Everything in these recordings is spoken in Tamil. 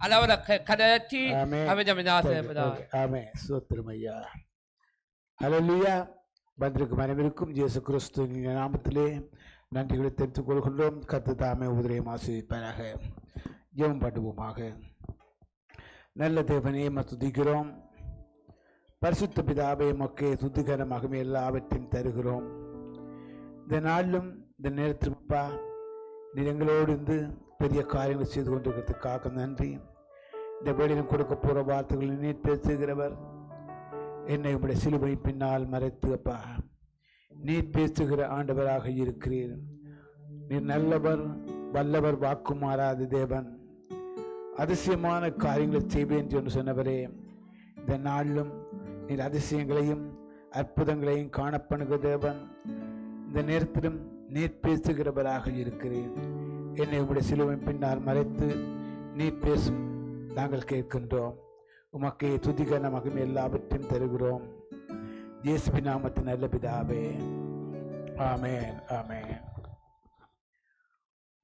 அளவுல கதத்தி ஆமென். ஸ்தோத்திரம் ஐயா. ஹல்லேலூயா. வந்திருக்கும் அனைவருக்கும் இயேசு கிறிஸ்துவின் நாமத்திலே நன்றிகளை தெரிவித்துக் கொள்கின்றோம். கர்த்தர் தாமே உதிரையும் ஆசீர்வதிப்பாராக. ஜெபம் பண்ணுவோமாக. நல்ல தேவனே துதிக்கிறோம். பரிசுத்த பிதாவே மக்கே துதிகரமாக எல்லாவற்றையும் தருகிறோம். இந்த நாளிலும் இந்த நேரத்தில்ப்பா நீர் எங்களோடு இருந்து பெரிய காரியங்களை செய்து கொண்டிருக்கிறதுக்காக நன்றி. இந்த வேளையிலும் கொடுக்க போகிற வார்த்தைகளை நீர் பேசுகிறவர். என்னை உடைய சிலுவை பின்னால் மறைத்து அப்பா நீர் பேசுகிற ஆண்டவராக இருக்கிறீர். நீர் நல்லவர், வல்லவர், வாக்கு மாறாத தேவன். அதிசயமான காரியங்களை செய்வேன் என்று சொன்னவரே, இந்த நாளிலும் நீர் அதிசயங்களையும் அற்புதங்களையும் காணப்படுகிற தேவன். இந்த நேரத்திலும் நீர் பேசுகிறவராக இருக்கிறேன். என்னை உடைய சிலுவை பின்னால் மறைத்து நீர் பேசும் நாங்கள் கேட்கின்றோம். உமக்கே துதிகன மகிமை எல்லாவற்றையும் தருகிறோம். இயேசுவின் நாமத்தின் நல்ல பிதாவே, ஆமென், ஆமென்.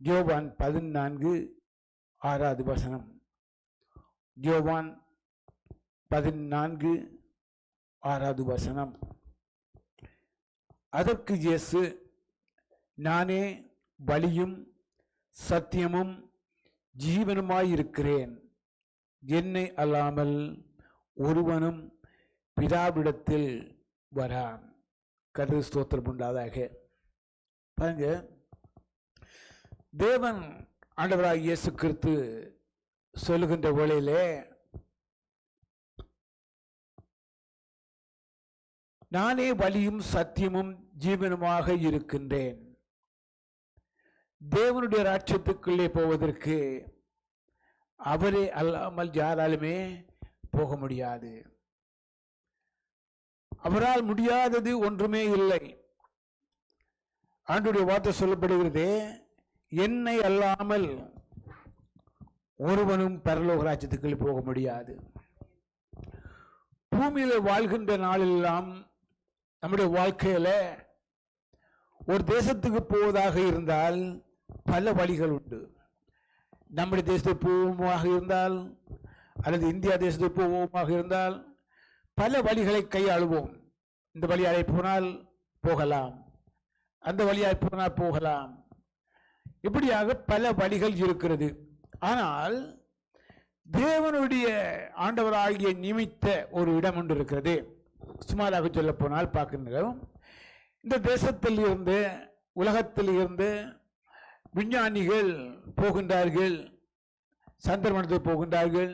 யோவான் 14:6 யோவான் 14:6 அதற்கு இயேசு, நானே வழியும் சத்தியமும் ஜீவனுமாயிருக்கிறேன். என்னை அல்லாமல் ஒருவனும் பிதாவிடத்தில் வரான். கர்த்தருக்கு ஸ்தோத்திரம் உண்டாதாக. பாருங்க, தேவன் ஆண்டவராகிய இயேசு கிறிஸ்து சொல்லுகின்ற வேளையிலே, நானே வழியும் சத்தியமும் ஜீவனுமாக இருக்கின்றேன். தேவனுடைய ராஜ்யத்துக்குள்ளே போவதற்கு அவரே அல்லாமல் யாராலுமே போக முடியாது. அவரால் முடியாதது ஒன்றுமே இல்லை. ஆண்டவருடைய வார்த்தை சொல்லப்படுகிறது, என்னை அல்லாமல் ஒருவனும் பரலோக ராஜ்யத்துக்குள்ளே போக முடியாது. பூமியில வாழ்கின்ற நாளெல்லாம் நம்முடைய வாழ்க்கையில ஒரு தேசத்துக்கு போவதாக இருந்தால் பல வழிகள் உண்டு. நம்முடைய தேசத்துக்கு போவோமாக இருந்தால் அல்லது இந்தியா தேசத்துக்கு போவோமாக இருந்தால் பல வழிகளை கையாளுவோம். இந்த வழியாய் போனால் போகலாம், அந்த வழியாய் போனால் போகலாம். இப்படியாக பல வழிகள் இருக்கிறது. ஆனால் தேவனுடைய ஆண்டவராகிய நிமித்த ஒரு இடம் ஒன்று இருக்கிறது. சுமாராக சொல்ல போனால் பார்க்கின்றோம், இந்த தேசத்தில் இருந்து உலகத்தில் இருந்து விஞ்ஞானிகள் போகின்றார்கள், சந்திரமண்டலத்துக்கு போகின்றார்கள்,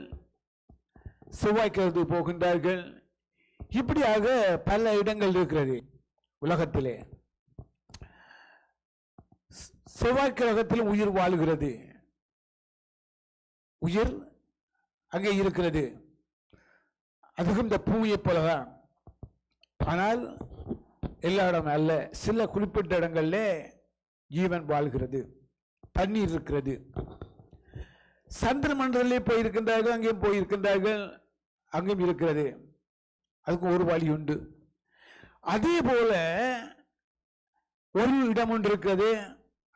செவ்வாய்க்கிழத்துக்கு போகின்றார்கள். இப்படியாக பல இடங்கள் இருக்கிறது உலகத்திலே. செவ்வாய்க்கிழகத்தில் உயிர் வாழுகிறது, உயிர் அங்கே இருக்கிறது. அதுவும் இந்த பூமியை போலதான். ஆனால் எல்லா இடம் அல்ல, சில குறிப்பிட்ட இடங்கள்ல ஜீவன் வாழ்கிறது, தண்ணீர் இருக்கிறது. சந்திர மண்டலே போயிருக்கின்றார்கள், அங்கேயும் போயிருக்கின்றார்கள், அங்கேயும் இருக்கிறது. அதுக்கு ஒரு வழி உண்டு. அதே போல ஒரு இடம் ஒன்று இருக்கிறது,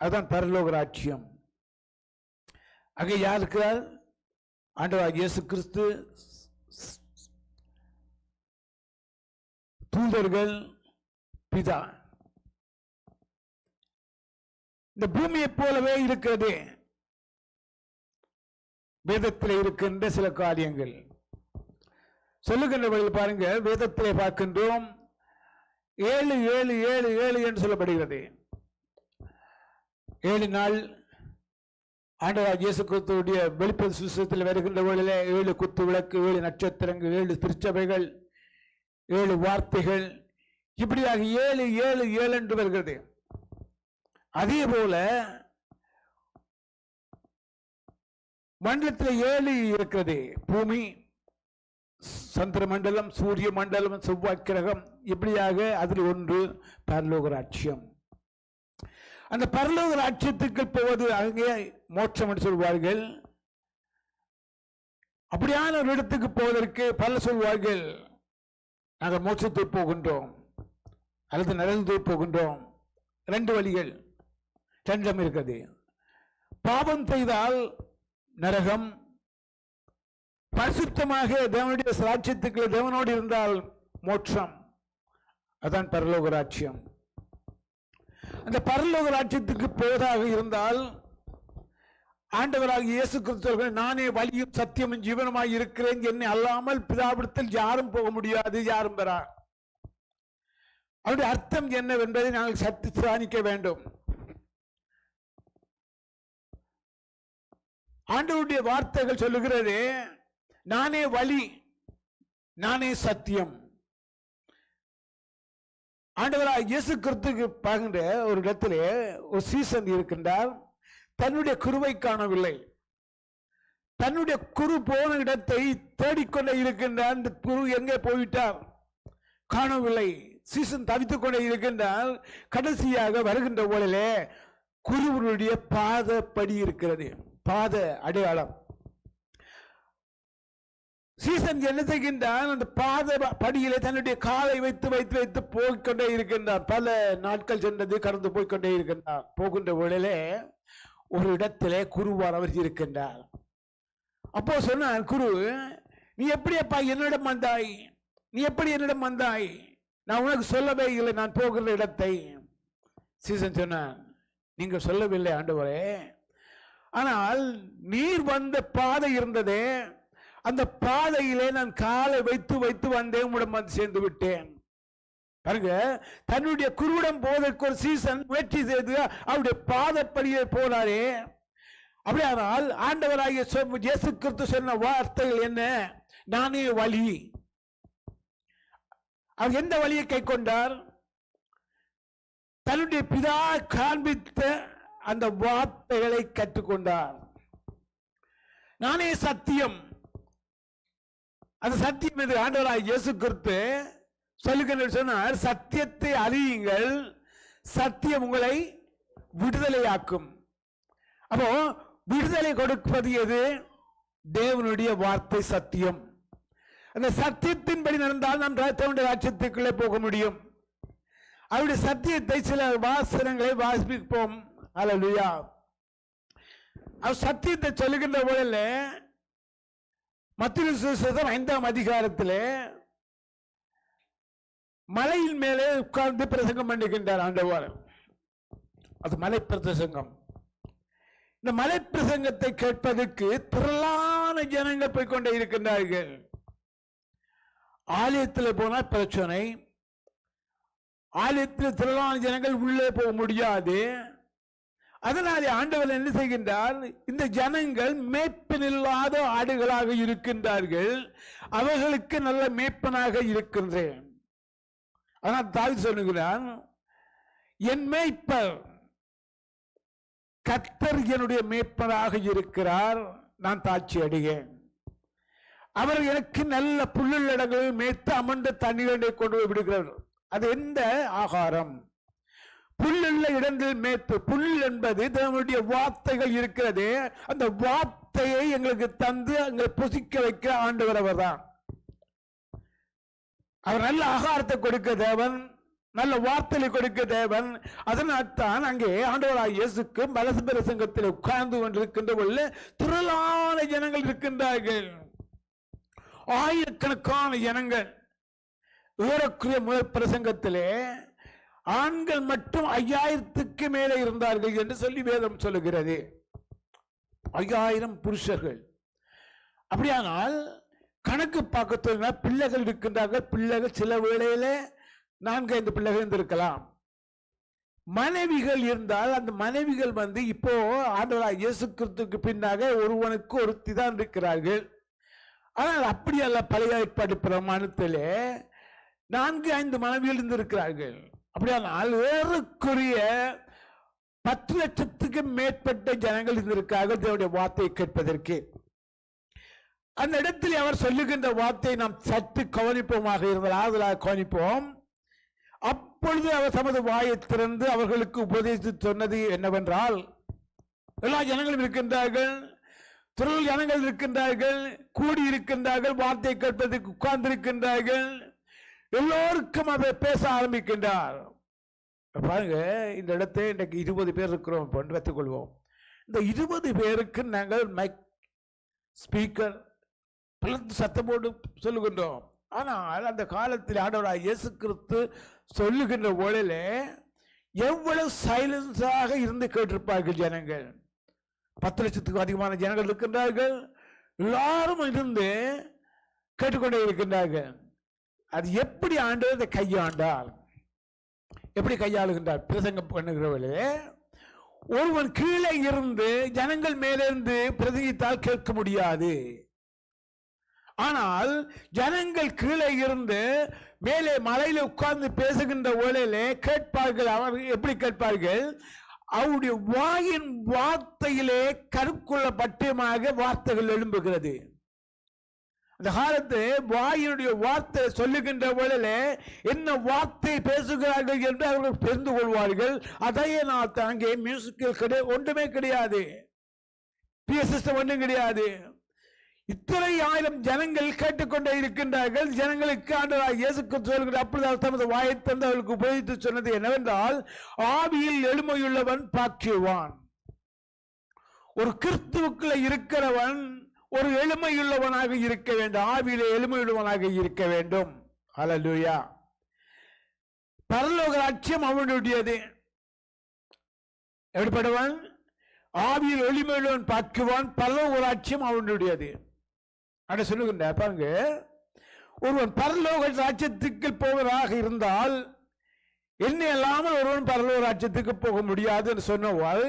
அதுதான் பரலோக ராஜ்யம். அங்கே யார் இருக்கிறார்? ஆண்டவராகிய இயேசு கிறிஸ்து, தூதர்கள், பிதா. இந்த பூமியை போலவே இருக்கிறது வேதத்தில் இருக்கின்ற சில காரியங்கள். சொல்லுகின்ற வழியில் பாருங்க, வேதத்திலே பார்க்கின்றோம் 7 7 7 7 என்று சொல்லப்படுகிறது. 7 நாள் ஆண்டவராகிய இயேசு கிறிஸ்துவுடைய வெளிப்படுத்தல் சுவிசேஷத்தில் வருகின்ற வழியிலே 7 குத்து விளக்கு, 7 நட்சத்திரங்கள், 7 திருச்சபைகள், 7 வார்த்தைகள், இப்படியாக 7 7 7 என்று வருகிறது. அதே போல மண்டலத்தில் 7 இருக்கிறது. பூமி, சந்திர மண்டலம், சூரிய மண்டலம், செவ்வாய் கிரகம், இப்படியாக அதில் ஒன்று பரலோக ராஜ்யம். அந்த பரலோக ராஜ்யத்துக்கு போவது அங்கே மோட்சம் என்று சொல்வார்கள். அப்படியான ஒரு இடத்துக்கு போவதற்கு பல சொல்வார்கள், நாங்கள் மோட்சத்துக்கு போகின்றோம் அல்லது நரகத்துக்கு போகின்றோம். 2 வழிகள், 2 இருக்கிறது. பாவம் செய்தால் நரகம், பரிசுத்தமாக தேவனுடைய ராஜ்யத்துக்குள்ள தேவனோடு இருந்தால் மோட்சம், அதான் பரலோக ராஜ்யம். அந்த பரலோக ராஜ்யத்துக்கு போவதாக இருந்தால் ஆண்டவராக இயேசு கிறிஸ்து நானே வழியும் சத்தியமும் ஜீவனமாய் இருக்கிறேன், என்னை அல்லாமல் பிதாவிடத்தில் யாரும் போக முடியாது, யாரும் பெறார். அவருடைய அர்த்தம் என்னவென்பதை நாங்கள் சற்று தியானிக்க வேண்டும். ஆண்டவருடைய வார்த்தைகள் சொல்லுகிறது, நானே வழி, நானே சத்தியம். ஆண்டவராக இயேசு கிறிஸ்துக்கு பார்க்கின்ற ஒரு இடத்திலே ஒரு சீசன் இருக்கின்றார். தன்னுடைய குருவை காணவில்லை. தன்னுடைய குரு போன இடத்தை தேடிக்கொண்டே இருக்கின்றார். அந்த குரு எங்கே போய்விட்டார் காணவில்லை. சீசன் தவித்துக் கொண்டே இருக்கின்றார். கடைசியாக வருகின்ற போலே குருவனுடைய பாத படி இருக்கிறது, பாத அடையாளம். சீசன் என்ன செய்கின்றான்? அந்த பாத படியிலே தன்னுடைய காலை வைத்து வைத்து வைத்து போய்கொண்டே இருக்கின்றான். பல நாட்கள் சென்றது, கடந்து போய்கொண்டே இருக்கின்றான். போகின்ற வேளையிலே ஒரு இடத்திலே குருவார் அவர் இருக்கின்றார். அப்போ சொன்னார், குரு நீ எப்படி அப்பா என்னிடம் வந்தாய்? நீ எப்படி என்னிடம் வந்தாய்? நான் உனக்கு சொல்லவே இல்லை நான் போகிற இடத்தை. சீசன் சொன்னான், நீங்க சொல்லவில்லை ஆண்டவரே, ஆனால் நீர் வந்த பாதை இருந்ததே, அந்த பாதையிலே நான் காலை வைத்து வைத்து வந்தேன், உம்மிடம் வந்து சேர்ந்து விட்டேன். பாருங்க, தன்னுடைய குருவிடம் போவதற்கு ஒரு சீசன் முயற்சி செய்து அவருடைய பாதப்படியே போனாரே. அப்படியானால் ஆண்டவராகிய இயேசு கிறிஸ்து சொன்ன வார்த்தைகள் என்ன? நானே வழி. அவர் எந்த வழியை கை கொண்டார்? தன்னுடைய பிதா காண்பித்த அந்த வார்த்தைகளை கற்றுக்கொண்டார். நானே சத்தியம். அந்த சத்தியம் இது ஆண்டவராகிய இயேசு கிறிஸ்து சொல்லுகின்ற சொன்னார், சத்தியத்தை அறியுங்கள், சத்தியம் உங்களை விடுதலையாக்கும். அப்போ விடுதலை கொடுப்பது எது? தேவனுடைய வார்த்தை சத்தியம். அந்த சத்தியத்தின்படி நடந்தால் நாம் தேவனுடைய ராஜ்யத்துக்குள்ளே போக முடியும். அவருடைய சத்தியத்தை சில வாசனங்களை வாசிப்போம். அல்லேலூயா. அவர் சத்தியத்தை சொல்லுகின்ற போதில் மத்தேயு சுவிசேஷம் 5ஆம் அதிகாரத்திலே மலையின் மேலே உட்கார்ந்து பிரசங்கம் பண்ணுகின்றார் ஆண்டவர். அது மலை பிரசங்கம். இந்த மலை பிரசங்கத்தை கேட்பதற்கு திரளான ஜனங்கள் போய்கொண்டே இருக்கின்றார்கள். ஆலயத்தில் போனால் பிரச்சனை. ஆலயத்தில் திரளான ஜனங்கள் உள்ளே போக முடியாது. அதனாலே ஆண்டவர் என்ன செய்கின்றார்? இந்த ஜனங்கள் மேய்ப்பனில்லாத ஆடுகளாக இருக்கின்றார்கள், அவர்களுக்கு நல்ல மேய்ப்பனாக இருக்கின்றேன். ஆனால் தாவீது சொல்லுகிறான், என் மேய்ப்பர் கர்த்தர் என்னுடைய மேய்ப்பராக இருக்கிறார், நான் தாட்சி அடைகிறேன். அவர் எனக்கு நல்ல புல்லுள்ள இடங்களில் மேய்த்து அமர்ந்த தண்ணீரை கொண்டு போய் விடுகிறார். அது எந்த ஆகாரம்? புல்லுள்ள இடங்களில் மேய்த்து. புல் என்பது தேவனுடைய வார்த்தைகள் இருக்கிறது. அந்த வார்த்தையை எங்களுக்கு தந்து அங்கே புசிக்க வைக்கிற ஆண்டவர் அவர் தான். அவர் நல்ல ஆகாரத்தை கொடுக்க தேவன், நல்ல வார்த்தையை கொடுக்க தேவன். அதனால்தான் அங்கே ஆண்டவராகிய இயேசுக்கு மலை பிரசங்கத்தில் உட்கார்ந்து கொண்டிருக்கின்ற பொழுது திரளான ஜனங்கள் இருக்கின்றார்கள். ஆயிரக்கணக்கான ஜனங்கள். ஏறக்குறைய முதல் பிரசங்கத்திலே ஆண்கள் மட்டும் 5000க்கு மேலே இருந்தார்கள் என்று சொல்லி வேதம் சொல்லுகிறது. 5000 புருஷர்கள். அப்படியானால் கணக்கு பார்க்க பிள்ளைகள் இருக்கின்றார்கள். பிள்ளைகள் சில வேளையில 4-5 பிள்ளைகள் இருந்திருக்கலாம். மனைவிகள் இருந்தால் அந்த மனைவிகள் இப்போ ஆண்டவராகிய இயேசு கிறிஸ்துவுக்கு பின்னாக ஒருவனுக்கு ஒருத்தி தான் இருக்கிறார்கள். ஆனால் அப்படி அல்ல. பழைய ஏற்பாடு பிரமாணத்திலே 4-5 மனைவிகள் இருந்திருக்கிறார்கள். அப்படியானால் ஏறக்குறைய 10 லட்சத்துக்கு மேற்பட்ட ஜனங்கள் இருந்திருக்கார்கள் தேவனுடைய வார்த்தையை கேட்பதற்கு. அந்த இடத்தில் அவர் சொல்லுகின்ற வார்த்தையை நாம் சற்று கவனிப்போமாக இருந்தால் ஆதலாக கவனிப்போம். அப்பொழுது அவர் தமது வாயை திறந்து அவர்களுக்கு உபதேசித்து சொன்னது என்னவென்றால், எல்லா ஜனங்களும் இருக்கின்றார்கள், திரள் ஜனங்கள் இருக்கின்றார்கள், கூடி இருக்கின்றார்கள், வார்த்தை கேட்பதற்கு உட்கார்ந்து இருக்கின்றார்கள். எல்லோருக்கும் அதை பேச ஆரம்பிக்கின்றார். பாருங்க, இந்த இடத்தை இன்றைக்கு 20 பேர் இருக்கிறோம் வைத்துக் கொள்வோம். இந்த 20 பேருக்கு நாங்கள் மைக், ஸ்பீக்கர், பலத்து சத்தமோடு சொல்லுகின்றோம். ஆனால் அந்த காலத்தில் ஆண்டவராகிய இயேசு கிறிஸ்து சொல்லுகின்ற வேளையில எவ்வளவு சைலன்ஸாக இருந்து கேட்டிருப்பார்கள் ஜனங்கள். 10 லட்சத்துக்கும் அதிகமான ஜனங்கள் இருக்கின்றார்கள். எல்லாரும் இருந்து கேட்டுக்கொண்டே இருக்கின்றார்கள். அது எப்படி ஆண்டவர் கையாண்டார், எப்படி கையாளுகின்றார்? பிரசங்கம் பண்ணுகிறவர்களே, ஒருவன் கீழே இருந்து ஜனங்கள் மேலிருந்து பிரசங்கித்தால் கேட்க முடியாது. ஆனால் ஜனங்கள் கீழே இருந்து மேலே மலையில உட்கார்ந்து பேசுகின்ற வேளையிலே கேட்பார்கள். அவர்கள் எப்படி கேட்பார்கள்? அவருடைய வாயின் வார்த்தையிலே கருக்குள்ள பட்டியமாக வார்த்தைகள் எழும்புகிறது. அந்த காலத்து வாயினுடைய வார்த்தை சொல்லுகின்ற வேளையில என்ன வார்த்தை பேசுகிறார்கள் என்று அவர்கள் தெரிந்து கொள்வார்கள். அதையே நான் அங்கே மியூசிக்கல் ஒன்றுமே கிடையாது, சிஸ்டம் ஒன்றும் கிடையாது. இத்தனை ஆயிரம் ஜனங்கள் கேட்டுக்கொண்டே இருக்கின்றார்கள். ஜனங்களுக்கு ஆண்டவராகிய இயேசு கிறிஸ்து சொல்கிறார், அப்பொழுது தமது வாயை தந்து அவர்களுக்கு உபயோகித்து சொன்னது என்னவென்றால், ஆவியில் எளிமையுள்ளவன் பாக்கியவான். ஒரு கிறிஸ்துவுக்குள்ள இருக்கிறவன் ஒரு எளிமையுள்ளவனாக இருக்க வேண்டும், ஆவியிலே எளிமையுள்ளவனாக இருக்க வேண்டும். ஹல்லேலூயா. பரலோக ராஜ்யம் அவனுடையது. எப்படிப்பட்டவன்? ஆவியில் எளிமையுள்ளவன் பாக்கியவான், பரலோக ராஜ்யம் அவனுடையது. அப்படி சொல்லுகின்ற பாருங்க, ஒருவன் பரலோக ராஜ்யத்துக்கு போவதாக இருந்தால் என்ன இல்லாமல் ஒருவன் பரலோக ராஜ்யத்துக்கு போக முடியாது என்று சொன்னவாறு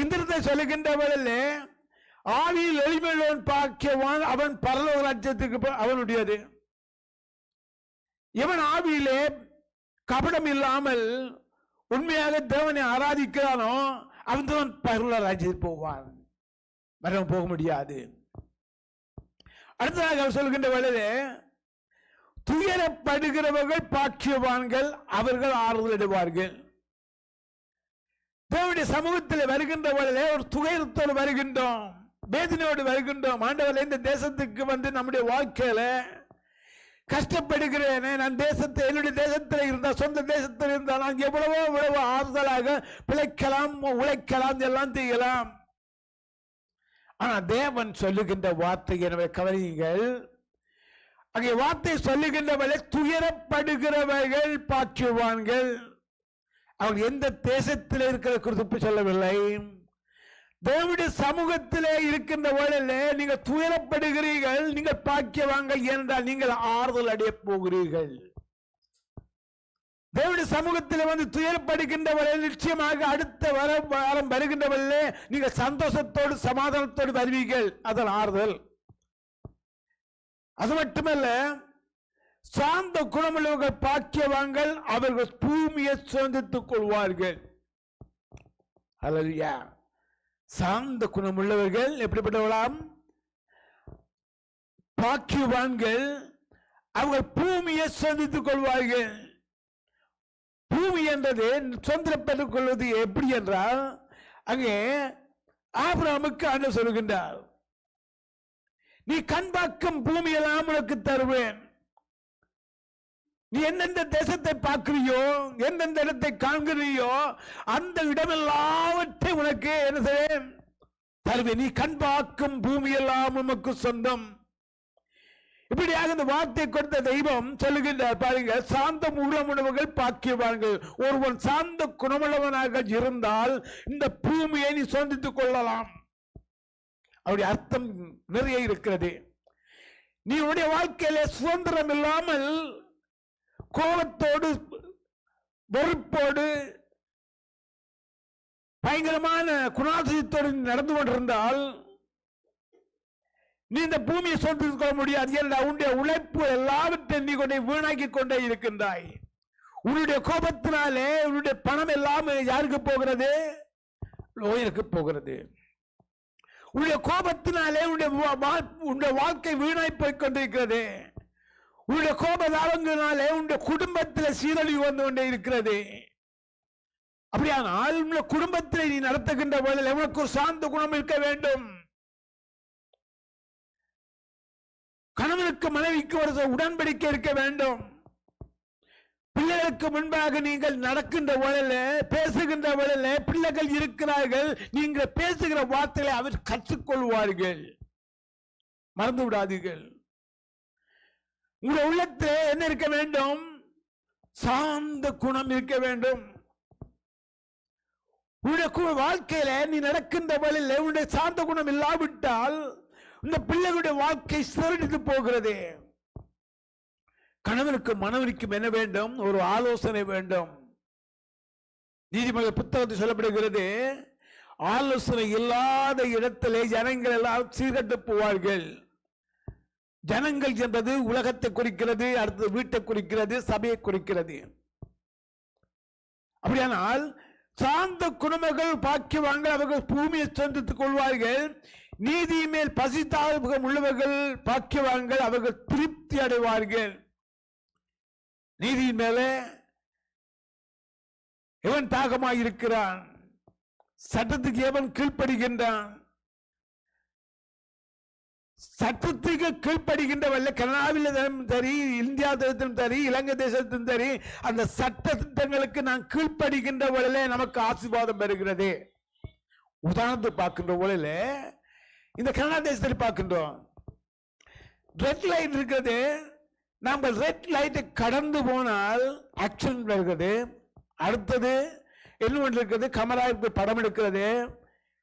இந்த சொல்லுகின்ற வேளையிலே ஆவியில் எளிமையுள்ளவன் பாக்கியவான், அவன் பரலோக ராஜ்யத்துக்கு அவனுடையது. இவன் ஆவியிலே கபடம் இல்லாமல் உண்மையாக தேவனை ஆராதிக்கிறானோ அவன் தான் பரலோக ராஜ்யத்துக்கு போவான், மரணம் போக முடியாது. அடுத்ததாக அவர் சொல்கின்ற வேளையிலே துயரப்படுகிறவர்கள் பாக்கியவான்கள், அவர்கள் ஆறுதல் அடைவார்கள். தேவனுடைய சமூகத்தில் வருகின்ற வேளையிலே ஒரு துயரத்தோடு வருகின்றோம், வேதனையோடு வருகின்றோம். ஆண்டவரே, இந்த தேசத்துக்கு வந்து நம்முடைய வாழ்க்கையில கஷ்டப்படுகிறேனே, நான் தேசத்தை என்னுடைய தேசத்தில் இருந்தால், சொந்த தேசத்தில் இருந்தால் நான் எவ்வளவோ ஆறுதலாக பிழைக்கலாம், உழைக்கலாம், எல்லாம் செய்யலாம். ஆனா தேவன் சொல்லுகின்ற வார்த்தை எனவே கவனியுங்கள். அங்கே வார்த்தை சொல்லுகின்றவர்களை துயரப்படுகிறவர்கள் பாக்கியவான்கள். அவர் எந்த தேசத்தில் இருக்கிற குறிப்பு சொல்லவில்லை. தேவனுடைய சமூகத்திலே இருக்கின்ற வேளையிலே நீங்கள் துயரப்படுகிறீர்கள், நீங்கள் பாக்கியவான்கள் என்றால் நீங்கள் ஆறுதல் அடைய போகிறீர்கள். தேவனுடைய சமூகத்தில் வந்து துயரப்படுகின்றவர்களே நிச்சயமாக அடுத்த வாரம் வருகின்றவர்களே நீங்கள் சந்தோஷத்தோடு சமாதானத்தோடு வருவீர்கள். அதன் ஆறுதல். அது மட்டுமல்ல, சாந்த குணமுள்ளவர்கள் பாக்கியவான்கள், அவர்கள் பூமியை சுதந்தித்துக் கொள்வார்கள். ஹல்லேலூயா. சாந்த குணமுள்ளவர்கள் எப்படிப்பட்டவர்களாம்? பாக்கியவான்கள், அவர்கள் பூமியை சுதந்தித்துக் கொள்வார்கள். பூமி என்றது சுதந்திரப்பட்டுக் கொள்வது எப்படி என்றால், அங்கே ஆபிரகாமுக்கு ஆண்டவர் சொல்கின்றார், நீ கண்பாக்கும் பூமி எல்லாம் உனக்கு தருவேன். நீ எந்தெந்த தேசத்தை பார்க்கிறியோ, எந்தெந்த இடத்தை காண்கிறியோ, அந்த இடமெல்லாவற்றை உனக்கு என்ன செய்வேன்? தருவேன். நீ கண்பாக்கும் பூமி எல்லாம் உனக்கு சொந்தம். இப்படியாக இந்த வார்த்தை கொடுத்த தெய்வம் சொல்லுகின்றார் பாருங்க, சாந்த உணவுகள் பாக்கியவான்கள். ஒருவன் சாந்த குணமுள்ளவனாக இருந்தால் இந்த பூமியை நீ சொந்தித்துக் கொள்ளலாம். அவருடைய அர்த்தம் நிறைய இருக்கிறது. நீ உன்னுடைய வாழ்க்கையில சுதந்திரம் இல்லாமல் கோபத்தோடு வெறுப்போடு பயங்கரமான குணாதிசயத்தோடு நடந்து கொண்டிருந்தால் நீ இந்த பூமியை சொந்தத்துக் கொள்ள முடியாது. உன்னுடைய உழைப்பு எல்லாவற்றையும் நீ கொண்டே வீணாக்கி கொண்டே இருக்கின்றாய். உன்னுடைய கோபத்தினாலே உன்னுடைய பணம் எல்லாம் யாருக்கு போகிறது? லோயருக்கு போகிறது. உன்னுடைய கோபத்தினாலே உன்னுடைய வாழ்க்கை வீணாய் போய் கொண்டிருக்கிறது. உன்னுடைய கோபதாபங்களினாலே உன்னுடைய குடும்பத்தில் சீரழிவு வந்து கொண்டே இருக்கிறது. அப்படியானால் உன்னுடைய குடும்பத்தில் நீ நடத்துகின்ற வேளையில் உனக்கு ஒரு சாந்த குணம் இருக்க வேண்டும். கணவனுக்கு மனைவிக்கு ஒரு உடன்படிக்கை இருக்க வேண்டும். பிள்ளைகளுக்கு முன்பாக நீங்கள் நடக்கின்ற வேளையில், பேசுகின்ற வேளையில் பிள்ளைகள் இருக்கிறார்கள், நீங்கள் பேசுகிற வார்த்தைகளை அவர் கற்றுக்கொள்வார்கள். மறந்து விடாதீர்கள். உங்களுடைய உள்ளத்தில் என்ன இருக்க வேண்டும்? சாந்த குணம் இருக்க வேண்டும். உன்னுடைய வாழ்க்கையில நீ நடக்கின்ற வழியில் உன்னுடைய சாந்த குணம் இல்லாவிட்டால் இந்த பிள்ளைகளுடைய வாழ்க்கை சிறடித்து போகிறது. கணவனுக்கும் மனைவிக்கும் என்ன வேண்டும்? ஒரு ஆலோசனை வேண்டும். நீதிமன்ற புத்தகத்தில் சொல்லப்படுகிறது, ஆலோசனை இல்லாத இடத்திலே ஜனங்கள் எல்லாம் சீர்கட்டு போவார்கள். ஜனங்கள் என்பது உலகத்தை குறிக்கிறது, அடுத்தது வீட்டை குறிக்கிறது, சபையை குறிக்கிறது. அப்படியானால் சாந்த குடும்பங்கள் பாக்கியவான்கள், அவர்கள் பூமியை சொந்தத்துக் கொள்வார்கள். நீதி மேல் பசித்தாகம் உள்ளவர்கள் பாக்கியவான்கள், அவர்கள் திருப்தி அடைவார்கள். நீதியின் மேலே எவன் தாகமாக இருக்கிறான்? சட்டத்துக்கு எவன் கீழ்ப்படுகின்றான்? சட்டத்துக்கு கீழ்ப்படுகின்றவல்ல கனடாவில் சரி, இந்தியா தேசத்திலும் சரி, இலங்கை தேசத்திலும் சரி, அந்த சட்ட திட்டங்களுக்கு நான் கீழ்ப்படுகின்றவர்களே நமக்கு ஆசீர்வாதம் பெறுகிறது. உதாரணத்துக்கு பார்க்கின்ற போல இந்த கனடா தேசத்தில் பார்க்கின்றோம், ரெட் லைட் இருக்கிறது. நாங்கள் ரெட் லைட்டை கடந்து போனால் ஆக்ஷன் வருகிறது. அடுத்தது என்ன இருக்கிறது? கமரா படம் எடுக்கிறது,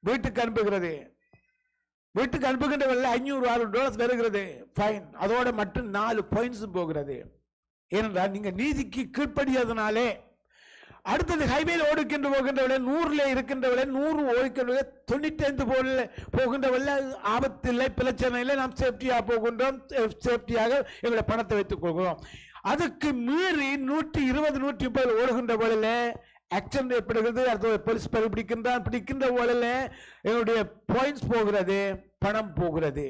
வீட்டுக்கு அனுப்புகிறது. வீட்டுக்கு அனுப்புகின்ற $500 வருகிறது ஃபைன். அதோட மட்டும் 4 பாயிண்ட்ஸ் போகிறது. ஏனென்றால் நீங்க நீதிக்கு கீழ்ப்படியாதனாலே. அடுத்தது ஹைவேல ஓடுகின்ற போகின்றவளை 100 இருக்கின்றவளை 100 ஓடிக்கின்ற 95 போகின்றவள ஆபத்து இல்லை, பிரச்சனை இல்லை, நாம் சேஃப்டியாக போகின்றோம், சேஃப்டியாக எங்களுடைய பணத்தை வைத்துக் கொள்கிறோம். அதுக்கு மீறி 120 130 ஓடுகின்ற போல ஆக்சிடென்ட் ஏற்படுகிறது. அடுத்த போலீஸ் பிடிக்கின்ற போல என்னுடைய பாயிண்ட்ஸ் போகிறது, பணம் போகிறது.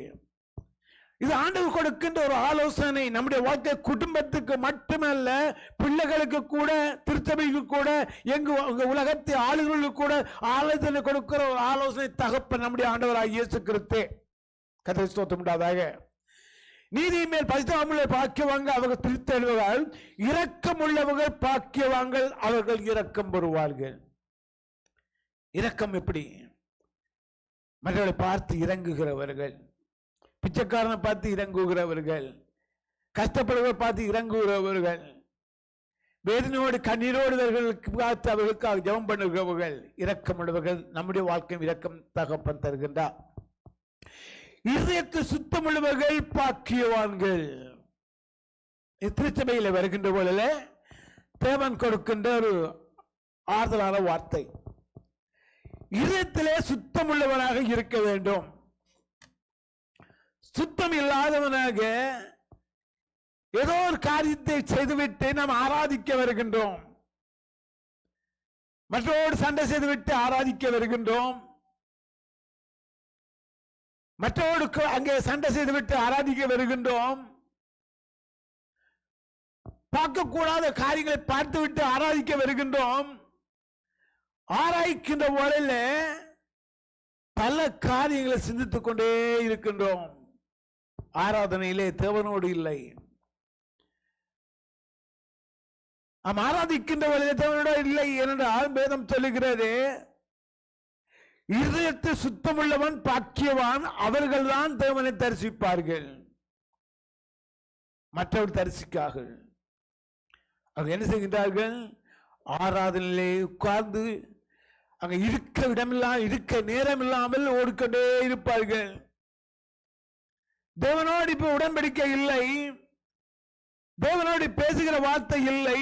இது ஆண்டவர் கொடுக்கின்ற ஒரு ஆலோசனை. நம்முடைய வாழ்க்கை குடும்பத்துக்கு மட்டுமல்ல, பிள்ளைகளுக்கு கூட, திருச்சபைக்கு கூட, எங்க உலகத்தை ஆளுகளுக்கு கூட ஆலோசனை கொடுக்கிற ஒரு ஆலோசனை தகப்பன் நம்முடைய ஆண்டவராகிய இயேசு கிறிஸ்து. கர்த்தருக்கு ஸ்தோத்திரம் உண்டாவதாக. நீதி மேல் பசித்தாமல் பாக்கியவாங்க, அவர்கள் திருத்தி எழுவார்கள். இரக்கம் உள்ளவர்கள் பாக்கியவாங்கள், அவர்கள் இரக்கம் பெறுவார்கள். இரக்கம் எப்படி? மற்றவர்களை பார்த்து இறங்குகிறவர்கள், பிச்சைக்காரனை பார்த்து இறங்குகிறவர்கள், கஷ்டப்படுவதை பார்த்து இறங்குகிறவர்கள், வேதனையோடு கண்ணீரோடு பார்த்து அவர்களுக்காக ஜெபம் பண்ணுகிறவர்கள் இரக்கம் உள்ளவர்கள். நம்முடைய வாழ்க்கையும் இரக்கம் தகப்பன் தருகின்றார். இதயத்து சுத்தம் உள்ளவர்கள் பாக்கியவான்கள். திருச்சபையில் வருகின்ற போல தேவன் கொடுக்கின்ற ஒரு ஆறுதலான வார்த்தை, இதயத்திலே சுத்தம் உள்ளவனாக இருக்க வேண்டும். சுத்தம் இல்லாதவனாக ஏதோ ஒரு காரியத்தை செய்துவிட்டு நாம் ஆராதிக்க வருகின்றோம், மற்றோடு சண்டை செய்துவிட்டு ஆராதிக்க வருகின்றோம், மற்றோடு அங்கே சண்டை செய்துவிட்டு ஆராதிக்க வருகின்றோம், பார்க்கக்கூடாத காரியங்களை பார்த்துவிட்டு ஆராதிக்க வருகின்றோம். ஆராய்க்கின்ற வேளையில பல காரியங்களை சிந்தித்துக் கொண்டே இருக்கின்றோம். ஆராதனையிலே தேவனோடு இல்லை. நாம் ஆராதிக்கின்ற வேளையிலே தேவனோடு இல்லை என்றால் வேதம் சொல்லுகிறது, இதயத்தை சுத்தமுள்ளவன் பாக்கியவான், அவர்கள் தான் தேவனை தரிசிப்பார்கள், மற்றவர்கள் தரிசிக்கார்கள். அவங்க என்ன செய்கின்றார்கள்? ஆராதனையிலே உட்கார்ந்து அங்க இருக்க இடமில்லாமல், இருக்க நேரம் இல்லாமல் ஓடிக்கொண்டே இருப்பார்கள். தேவனோடு இப்ப உடன்படிக்கை இல்லை, தேவனோடு பேசுகிற வார்த்தை இல்லை,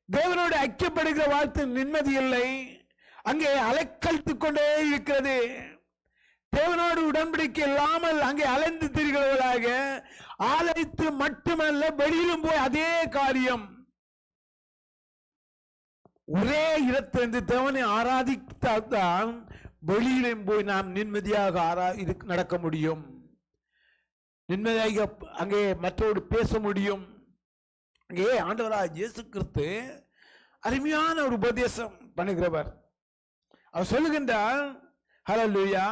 தேவனோடு ஐக்கியப்படுகிற வார்த்தை நிம்மதி இல்லை. அங்கே அலைக்கழித்துக் கொண்டே இருக்கிறது. தேவனோடு உடன்படிக்கை இல்லாமல் அங்கே அலைந்து திரிகிறவர்களாக, ஆலயத்து மட்டுமல்ல வெளியிலும் போய் அதே காரியம். ஒரே இடத்திலிருந்து தேவனை ஆராதித்தால்தான் வெளியிலும் போய் நாம் நிம்மதியாக நடக்க முடியும், நிம்மதியாக அங்கே மற்றோடு பேச முடியும். அங்கே ஆண்டவராகிய இயேசு கிறிஸ்து அருமையான ஒரு உபதேசம் பண்ணுகிறவர். அவர் சொல்லுகின்றார், ஹல்லேலூயா,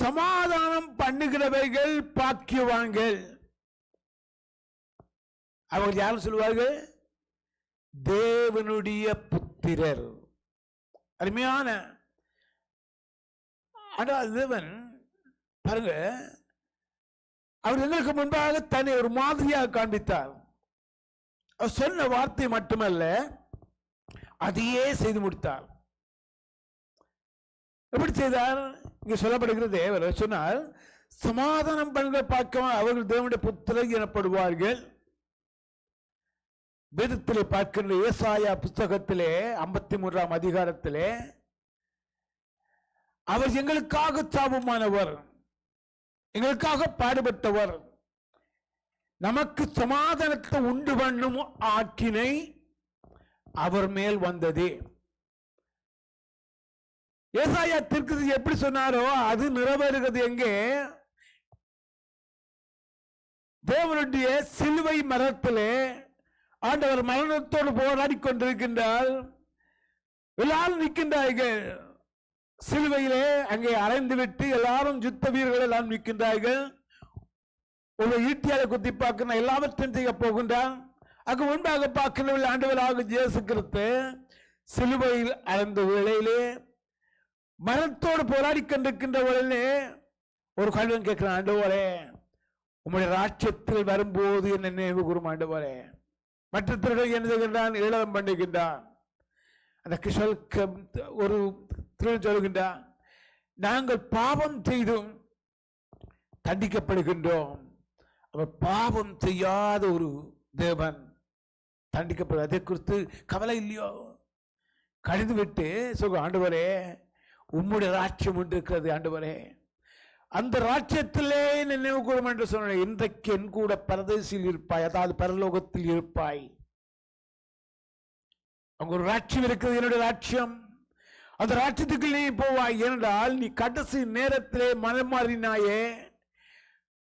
சமாதானம் பண்ணுகிறவர்கள் பாக்கியவான்கள். அவர்கள் யாரும் சொல்லுவார்கள்? தேவனுடைய புத்திரர். அருமையான தேவன் பாருங்க, அவர் எங்களுக்கு முன்பாக தன்னை ஒரு மாதிரியாக காண்பித்தார். அவர் சொன்ன வார்த்தை மட்டுமல்ல, அதையே செய்து முடித்தார். எப்படி செய்தார்? இங்க சொல்லப்படுகிறது, அவர் சொன்னார், சமாதானம் பண்ணுகிற பார்க்க அவர்கள் தேவனுடைய புத்திரர் எனப்படுவார்கள். வேதத்திலே பார்க்கின்ற ஏசாயா புஸ்தகத்திலே 53ஆம் அதிகாரத்திலே, அவர் எங்களுக்காக சாபமானவர், எங்களுக்காக பாடுபட்டவர், நமக்கு சமாதானத்தை உண்டு பண்ணும் ஆக்கினை அவர் மேல் வந்தது. ஏசாயா தீர்க்கதரிசி எப்படி சொன்னாரோ அது நிறைவேறுகிறது. எங்கே? தேவனுடைய சிலுவை மரத்திலே ஆண்டவர் மரணத்தோடு போராடி கொண்டிருக்கின்றார். எல்லாரும் நிற்கின்றார்கள் சிலுவையிலே. அங்கே அரைந்து விட்டு எல்லாரும் யுத்த வீரர்கள் எல்லாம் நிற்கின்றார்கள். ஒரு ஈட்டியால குத்தி பார்க்கணும், எல்லாவற்றையும் செய்ய போகின்றான். அங்கு முன்பாக பார்க்கின்ற ஆண்டவராக இயேசு கிறிஸ்து சிலுவையில் அறைந்த வேளையிலே மரணத்தோடு போராடி கொண்டிருக்கின்ற வேளையிலே ஒரு கல்வன் கேட்கிறான், ஆண்டவரே உம்முடைய ராஜ்யத்தில் வரும்போது என்ன நினைவு கூறும் ஆண்டவரே. மற்ற திருடன் என்ன செய்கின்றான்? இளம் பண்ணுகின்றான். அந்த கிஷல் ஒரு திருடன் சொல்கின்றான், நாங்கள் பாவம் செய்தும் தண்டிக்கப்படுகின்றோம். அவர் பாவம் செய்யாத ஒரு தேவன் தண்டிக்கப்படும், அதை குறித்து கவலை இல்லையோ? கடிந்து விட்டு சொல்ல, ஆண்டவரே உம்முடைய ராஜ்யம் ஒன்று இருக்கிறது ஆண்டவரே, அந்த ராஜ்யத்திலே நினைவு கூறும் என்று சொன்ன, இன்றைக்கு என் கூட பரதேசில் இருப்பாய், அதாவது பரலோகத்தில் இருப்பாய். அங்க ஒரு ராஜ்யம் இருக்கிறது, என்னுடைய ராஜ்யம். அந்த ராஜ்யத்துக்கு நீ போவாய். ஏனென்றால் நீ கடைசி நேரத்திலே மனம் மாறினாயே,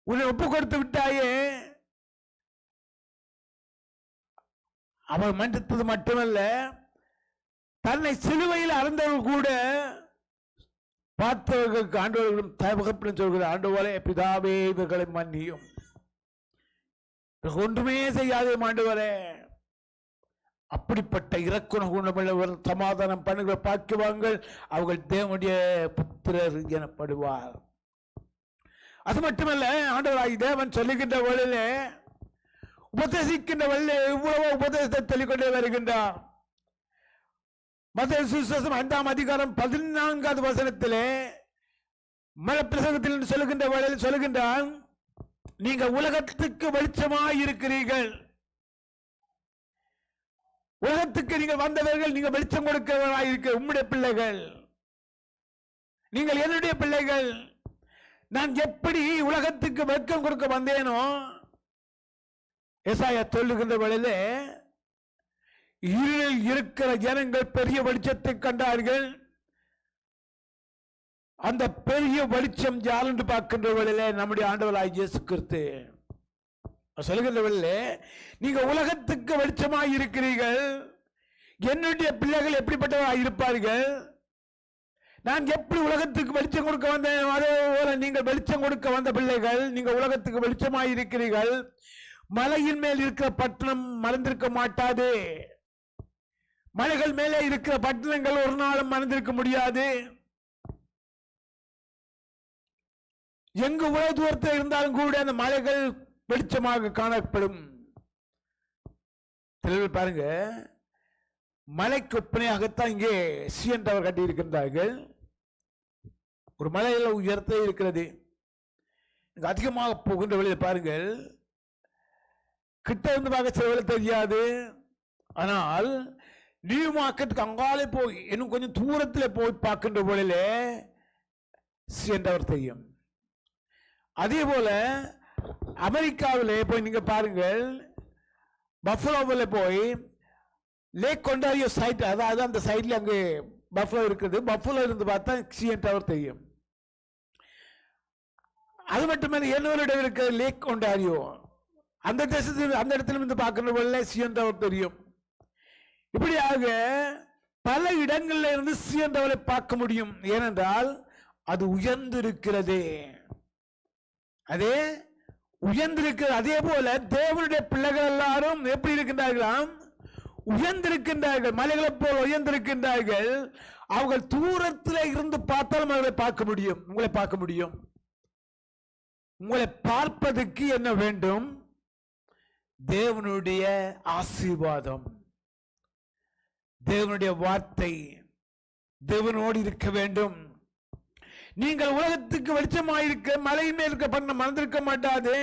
உன்னை ஒப்பு கொடுத்து விட்டாயே. அவன் மன்னித்தது மட்டுமல்ல, தன்னை சிலுவையில் அறந்தவர்கள் கூட பார்த்தவர்களுக்கு ஆண்டவர்களும் தகப்பனும் சொல்கிற, ஆண்டவரே பிதாவே இவர்களை மன்னியும், ஒன்றுமே செய்யாதே ஆண்டவரே. அப்படிப்பட்ட இறக்குண குணமுள்ளவர், சமாதானம் பண்ணுகிற பாக்கியவான்கள், அவர்கள் தேவனுடைய புத்திரர் எனப்படுவார். அது மட்டுமல்ல, ஆண்டவராகி தேவன் சொல்லுகின்ற வழியிலே, உபதேசிக்கின்ற வழியிலே இவ்வளவு உபதேசத்தை சொல்லிக்கொண்டே வருகின்றார். மத்தேயு சுவிசேஷம் 5ஆம் அதிகாரம் 14வது வசனத்திலே மலைப்பிரசங்கத்தில் சொல்லுகின்ற வழியில் சொல்லுகின்றான், நீங்க உலகத்துக்கு வெளிச்சமாய் இருக்கிறீர்கள். உலகத்துக்கு நீங்கள் வந்தவர்கள், நீங்க வெளிச்சம் கொடுக்கிறவர்களாய் இருக்க உம்முடைய பிள்ளைகள், நீங்கள் என்னுடைய பிள்ளைகள். நான் எப்படி உலகத்துக்கு வெட்கம் கொடுக்க வந்தேனோ, ஏசாயா சொல்லுகின்ற வழியிலே, இருளில் இருக்கிற ஜனங்கள் பெரிய வெளிச்சத்தை கண்டார்கள். அந்த பெரிய வெளிச்சம் யார் என்று பார்க்கின்ற வழியிலே நம்முடைய ஆண்டவராகிய இயேசு கிறிஸ்து சொல்லுகின்ற வழியிலே, நீங்க உலகத்துக்கு வெளிச்சமாய் இருக்கிறீர்கள். என்னுடைய பிள்ளைகள் எப்படிப்பட்டவராக இருப்பார்கள்? நான் எப்படி உலகத்துக்கு வெளிச்சம் கொடுக்க வந்தேன், அதே போல நீங்கள் வெளிச்சம் கொடுக்க வந்த பிள்ளைகள், நீங்க உலகத்துக்கு வெளிச்சமாய் இருக்கிறீர்கள். மலையின் மேல் இருக்கிற பட்டணம் மறந்திருக்க மாட்டாது. மலைகள் மேலே இருக்கிற பட்டணங்கள் ஒரு நாளும் மறந்திருக்க முடியாது. எங்கு உலக தூரத்தில் இருந்தாலும் கூட அந்த மலைகள் வெளிச்சமாக காணப்படும். பாருங்க, மலைக்கு ஒப்பனையாகத்தான் இங்கே சிஎன் டவர் கட்டி இருக்கின்றார்கள். ஒரு மலையில உயர்த்தே இருக்கிறது. அதிகமாக போகின்ற வழியில் பாருங்கள், கிட்ட இருந்து பார்க்க சில தெரியாது. ஆனால் நியூ மார்க்கெட்டுக்கு அங்காலே போய் இன்னும் கொஞ்சம் தூரத்தில் போய் பார்க்கின்ற வழியிலே சிஎன் டவர் தெரியும். அதே போல அமெரிக்காவிலே போய் நீங்க பாருங்கள், பஃபலோவில் போய் லேக் கொண்டாரியோ சைட், அதாவது அந்த சைட்ல அங்கே பஃபலோ இருக்குது. பஃபலோ இருந்து பார்த்தா சிஎன் டவர் தெரியும். அது மட்டுமல்ல, என்னோட இருக்கிற லேக் கொண்டாரியோ, அந்த தேசத்தில் அந்த இடத்துல இருந்து பார்க்கிற சிஎன் டவர் தெரியும். இப்படியாக பல இடங்கள்ல இருந்து சிஎன் டவரை பார்க்க முடியும். ஏனென்றால் அது உயர்ந்திருக்கிறது. அதே உயர்ந்திருக்கிறது. அதே போல தேவனுடைய பிள்ளைகள் எல்லாரும் எப்படி இருக்கின்றார்களாம்? உயர்ந்திருக்கின்றார்கள். மலைகளை போல் உயர்ந்திருக்கின்றார்கள். அவர்கள் தூரத்தில் இருந்து பார்த்தாலும் அவர்களை பார்க்க முடியும், உங்களை பார்க்க முடியும். உங்களை பார்ப்பதற்கு என்ன வேண்டும்? தேவனுடைய ஆசீர்வாதம், தேவனுடைய வார்த்தை தேவனோடு இருக்க வேண்டும். நீங்கள் உலகத்துக்கு வெளிச்சமாயிருக்க மலை மேல் இருக்க பண்ண மறந்திருக்க மாட்டாது.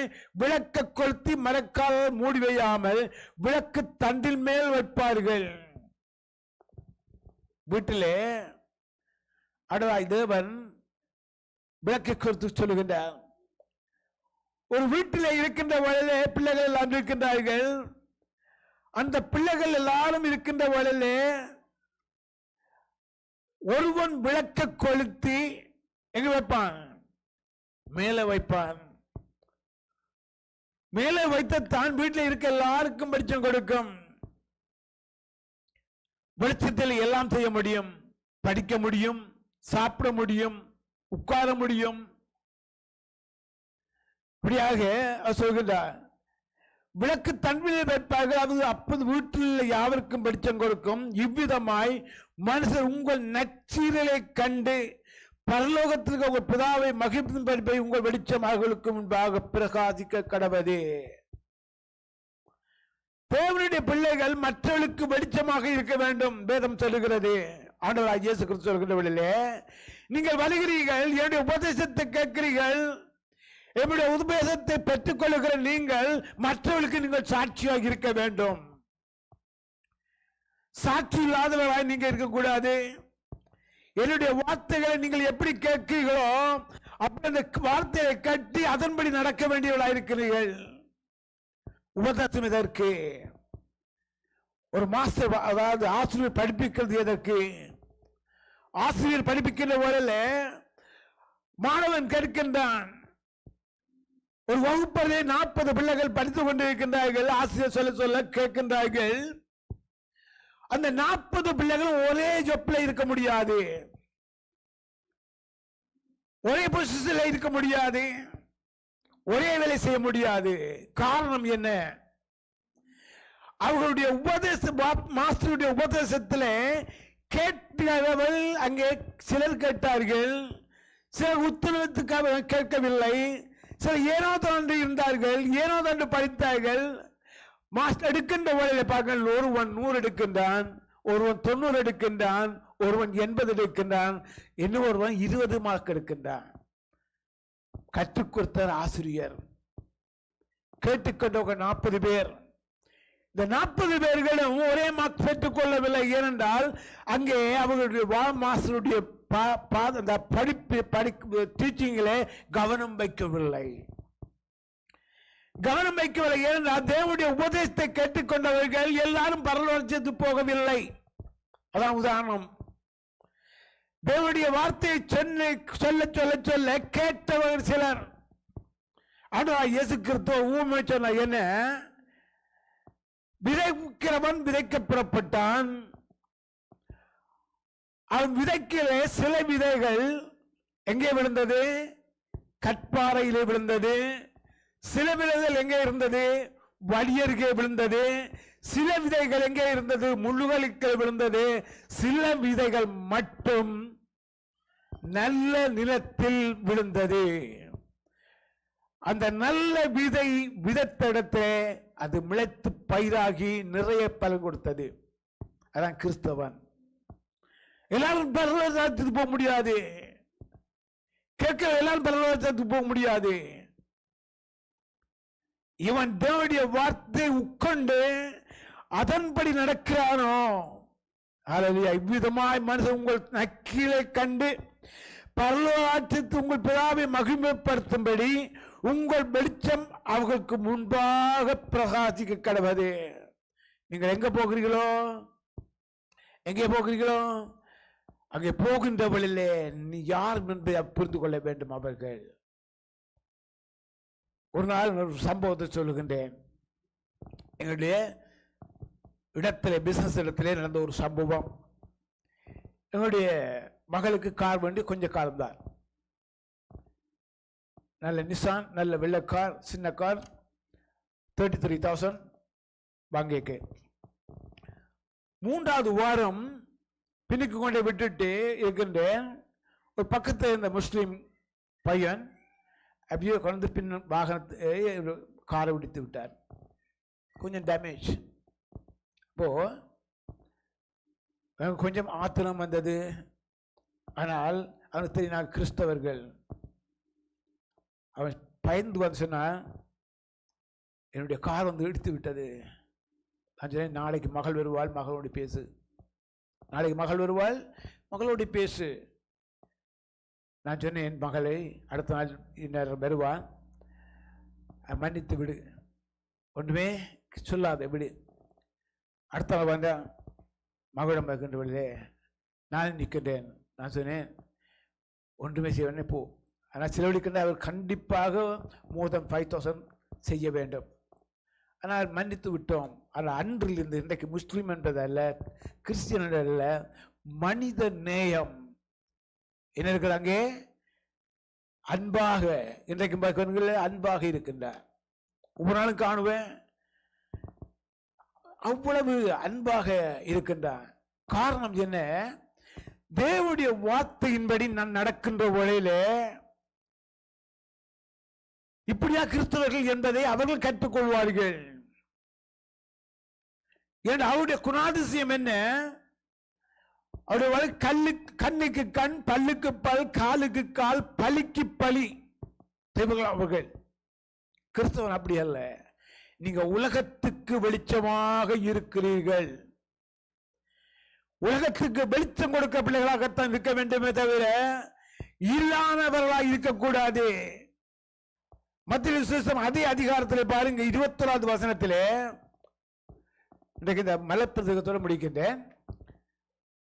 விளக்க கொளுத்தி மரக்கால் மூடி வையாமல் விளக்கு தண்டில் மேல் வைப்பார்கள். வீட்டிலே அடவாய் தேவன் விளக்கை கொளுத்து சொல்லுகின்றார். ஒரு வீட்டிலே இருக்கின்ற வழியிலே பிள்ளைகள் எல்லாம் இருக்கின்றார்கள். அந்த பிள்ளைகள் எல்லாரும் இருக்கின்ற வழியிலே ஒருவன் விளக்க கொளுத்தி எங்க வைப்பான்? மேலே வைப்பான். மேலே வைத்தான் வீட்டில் இருக்க எல்லாருக்கும் வெளிச்சம் கொடுக்கும். வெளிச்சத்தில் எல்லாம் செய்ய முடியும், படிக்க முடியும், சாப்பிட முடியும், உட்கார முடியும். இப்படியாக சொல்கின்றார். விளக்கு தன்மையில் வைப்பார்கள், அது அப்போது வீட்டில் யாவருக்கும் வெளிச்சம் கொடுக்கும். இவ்விதமாய் மனுஷர் உங்கள் நற்சீரலை கண்டு பரலோகத்திற்கு உங்கள் பிதாவை மகிழ்ச்சி உங்கள் வெளிச்சம் அவர்களுக்கு முன்பாக பிரகாசிக்க கடவுளே. தேவனுடைய பிள்ளைகள் மற்றவர்களுக்கு வெளிச்சமாக இருக்க வேண்டும். வேதம் சொல்லுகிறது. ஆண்டவராகிய இயேசு கிறிஸ்து சொல்கின்றவர்களே, நீங்கள் வருகிறீர்கள், என்னுடைய உபதேசத்தை கேட்கிறீர்கள், என்னுடைய உபதேசத்தை பெற்றுக் கொள்ளுகிற நீங்கள் மற்றவர்களுக்கு நீங்கள் சாட்சியாக இருக்க வேண்டும். சாட்சி இல்லாதவராய் நீங்க இருக்கக்கூடாது. என்னுடைய வார்த்தைகளை நீங்கள் எப்படி கேட்கிறீர்களோ அப்படி அந்த வார்த்தையை கட்டி அதன்படி நடக்க வேண்டியவர்களாக இருக்கிறீர்கள். உபதேசம் எதற்கு? ஒரு மாஸ்டர், அதாவது ஆசிரியர் படிப்பிக்கிறது எதற்கு? ஆசிரியர் படிப்பிக்கின்ற வரையில மாணவன் கேட்கின்றான். ஒரு வகுப்பறை 40 பிள்ளைகள் படித்துக் கொண்டிருக்கின்றார்கள். ஆசிரியர் சொல்ல சொல்ல கேட்கின்றார்கள். அந்த 40 பிள்ளைகள் ஒரே ஜொப்ல இருக்க முடியாது, ஒரே பொசிஷன்ல இருக்க முடியாது, ஒரே வேலை செய்ய முடியாது. காரணம் என்ன? அவர்களுடைய மாஸ்டருடைய உபதேசத்தில் கேட்டவர்கள் அங்கே சிலர் கேட்டார்கள், சிலர் உத்தரவுக்காக கேட்கவில்லை, சிலர் ஏனோ தோன்று இருந்தார்கள், ஏனோ தோன்று படித்தார்கள். மாஸ்டர் எடுக்கின்ற வேலையில பார்க்க ஒருவன் 100 எடுக்கின்றான், ஒருவன் 90 எடுக்கின்றான், ஒருவன் 80 எடுக்கின்றான், இன்னும் ஒருவன் 20 மார்க் எடுக்கின்றான். கற்றுக் கொடுத்த ஆசிரியர், கேட்டுக்கொண்ட 40 பேர். இந்த 40 பேர்களும் ஒரே மார்க் பெற்றுக் கொள்ளவில்லை. ஏனென்றால் அங்கே அவர்களுடைய மாஸ்டருடைய படிப்பு டீச்சிங்கிலே கவனம் வைக்கவில்லை. ஏனென்றால் தேவனுடைய உபதேசத்தை கேட்டுக்கொண்டவர்கள் எல்லாரும் பரலோகத்துக்கு போகவில்லை. அதான் உதாரணம். தேவனுடைய வார்த்தையை சொல்ல சொல்ல சொல்ல கேட்டவர்கள் சிலர். ஆனால் இயேசு கிறிஸ்து ஊமை சொன்ன என்ன? விதைக்கிறவன் விதைக்க புறப்பட்டான். அவன் விதைக்கிலே சில விதைகள் எங்கே விழுந்தது? கற்பாறையிலே விழுந்தது. சில விதைகள் எங்கே இருந்தது? வழியருகே விழுந்தது. சில விதைகள் எங்கே இருந்தது? முள்ளுகளுக்கு விழுந்தது. சில விதைகள் மட்டும் நல்ல நிலத்தில் விழுந்தது. அந்த நல்ல விதை விதைத்த இடத்திலே அது முளைத்து பயிராகி நிறைய பலன் கொடுத்தது. அதான் கிறிஸ்தவன். எல்லாரும் பரலோகத்துக்கு போக முடியாது, கேட்க எல்லாரும் பரலோகத்துக்கு போக முடியாது. இவன் தேவனுடைய வார்த்தை உட்கொண்டு அதன்படி நடக்கிறானோ, இவ்விதமாய் மனுஷன் உங்கள் நக்கீழை கண்டு பரலோகத்துக்கு உங்கள் பிதாவை மகிமைப்படுத்தும்படி உங்கள் வெளிச்சம் அவர்களுக்கு முன்பாக பிரகாசிக்க கடவுது. நீங்கள் எங்க போகிறீர்களோ, எங்கே போகிறீர்களோ அங்கே போகின்றவளிலே நீ யார் என்பதை புரிந்து கொள்ள வேண்டும். அவர்கள் ஒரு நாள் ஒரு சம்பவத்தை சொல்லுகின்றேன். எங்களுடைய இடத்திலே, பிசினஸ் இடத்திலே நடந்த ஒரு சம்பவம். எங்களுடைய மகளுக்கு கார் வண்டி கொஞ்சம் காலம்தான். நல்ல நிசான், நல்ல வெள்ளை கார், சின்ன கார், 33,000 வாங்கிக்கு. 3வது வாரம் பின்னுக்கு கொண்டு விட்டுட்டு இருக்கின்றேன். ஒரு பக்கத்தில் இருந்த முஸ்லீம் பையன் அப்படியே கொண்டு பின் வாகனத்தை காரை உடித்து விட்டார். கொஞ்சம் டேமேஜ். இப்போ கொஞ்சம் ஆத்திரம் வந்தது. ஆனால் அவனுக்கு தெரியும் நாங்கள் கிறிஸ்தவர்கள். அவன் பயந்து வந்து சொன்னா, என்னுடைய கார் வந்து இடித்து விட்டது. நான் சொன்னேன், நாளைக்கு மகள் வருவாள், மகளோடு பேசு. நாளைக்கு மகள் வருவாள், மகளோடு பேசு. நான் சொன்னேன், என் மகளை அடுத்த நாள் இந்நேரம் வருவான், மன்னித்து விடு, ஒன்றுமே சொல்லாத விடு. அடுத்த நாள் வந்த மகளிடம் இருக்கின்ற வழியிலே நான் நிற்கின்றேன். நான் சொன்னேன், ஒன்றுமே செய்வேன் போ. ஆனால் செலவழிக்கின்ற அவர் கண்டிப்பாக more than 5,000 செய்ய வேண்டும். ஆனால் மன்னித்து விட்டோம். ஆனால் அன்றிலிருந்து இன்றைக்கு முஸ்லீம் என்பதல்ல, கிறிஸ்டியன் அல்ல, மனித நேயம் என்ன இருக்கிறாங்க, அங்கே அன்பாக இன்றைக்கு அன்பாக இருக்கின்றார். ஒவ்வொரு நாளும் காணுவேன், அவ்வளவு அன்பாக இருக்கின்றார். காரணம் என்ன? தேவனுடைய வார்த்தையின்படி நான் நடக்கின்ற வழியிலே இப்படியா கிறிஸ்தவர்கள் என்பதை அவர்கள் கற்றுக்கொள்வார்கள். அவருடைய குணாதிசயம் என்ன? அவருடைய கண்ணுக்கு கண், பல்லுக்கு பல், காலுக்கு கால், பலிக்கு பலி. அவர்கள் கிறிஸ்தவன் அப்படி அல்ல. நீங்க உலகத்துக்கு வெளிச்சமாக இருக்கிறீர்கள். உலகத்துக்கு வெளிச்சம் கொடுக்க பிள்ளைகளாகத்தான் இருக்க வேண்டுமே தவிர இல்லாதவர்களாக இருக்கக்கூடாது. மத்திய விசேஷம் அதே அதிகாரத்தில் பாருங்க, 21வது வசனத்திலே, இன்றைக்கு இந்த மலைப்பிரதேசத்தோடு முடிக்கின்றேன்.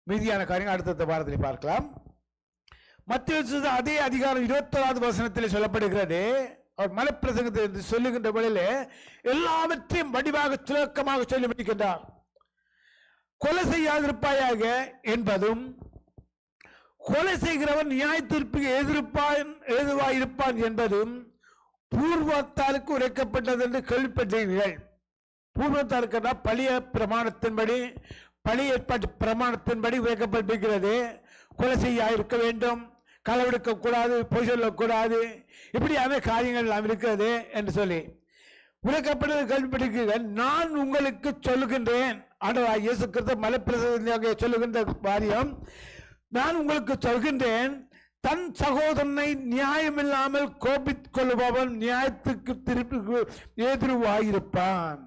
மீதியான காரியங்கள் அடுத்த வாரத்தில் பார்க்கலாம். மத்திய விசேஷம் அதே அதிகாரம் 21வது வசனத்தில் சொல்லப்படுகிறது. அவர் மலைப்பிரசங்கத்தை சொல்லுகின்ற வழியிலே எல்லாவற்றையும் வடிவாக சுலக்கமாக சொல்லி முடிக்கின்றார். கொலை செய்யாதிருப்பாயாக என்பதும், கொலை செய்கிறவன் நியாய தீர்ப்புக்கு எதிர்ப்பாயிருப்பான் என்பதும் பூர்வத்தாருக்கு உரைக்கப்பட்டது என்று கேள்விப்பட்டீர்கள். பூர்வத்தாருக்கு பழைய பிரமாணத்தின்படி, பழைய ஏற்பாட்டு பிரமாணத்தின்படி உரைக்கப்பட்டிருக்கிறது. கொலை செய்ய இருக்க வேண்டும், களவெடுக்க கூடாது, பொய் சொல்லக்கூடாது, இப்படியான காரியங்கள் எல்லாம் இருக்கிறது என்று சொல்லி உரைக்கப்பட்டது கேள்விப்பட்டிருக்கிறீர்கள். நான் உங்களுக்கு சொல்லுகின்றேன், ஆண்டவராகிய இயேசு கிறிஸ்து மலைப்பிரசங்கத்திலே சொல்லுகின்ற காரியம், நான் உங்களுக்கு சொல்கின்றேன், தன் சகோதரனை நியாயமில்லாமல் கோபித்துக் கொள்பவன் நியாயத்துக்கு திருப்பி எதிர்வாயிருப்பான்.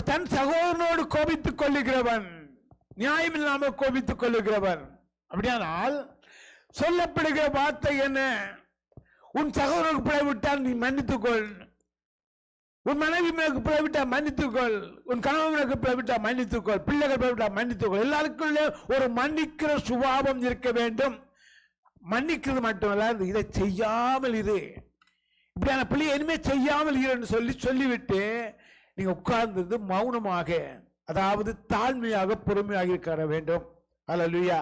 தன் சகோதரனோடு கோபித்துக் கொள்ளுகிறவன், நியாயமில்லாமல் கோபித்துக் கொள்ளுகிறவன். அப்படியானால் சொல்லப்படுகிற வார்த்தை என்ன? உன் சகோதரனுக்கு பிழைவிட்டால் நீ மன்னித்துக்கொள், உன் மனைவி மேற்கு பிழைவிட்டால் மன்னித்துக்கொள், உன் கணவனுக்கு பிழைவிட்டால் மன்னித்துக்கொள், பிள்ளைகள் பிழைவிட்டால் மன்னித்துக்கொள். எல்லாருக்குள்ளே ஒரு மன்னிக்கிற சுபாவம் இருக்க வேண்டும். மன்னிக்கிறது மட்டுமல்ல, இதை செய்யாமல் இரு, இப்படியான பிள்ளை இனிமே செய்யாமல் இரு சொல்லிவிட்டு நீங்க உட்கார்ந்து மௌனமாக, அதாவது தாழ்மையாக பொறுமையாக இருக்க வேண்டும். அல்லேலூயா.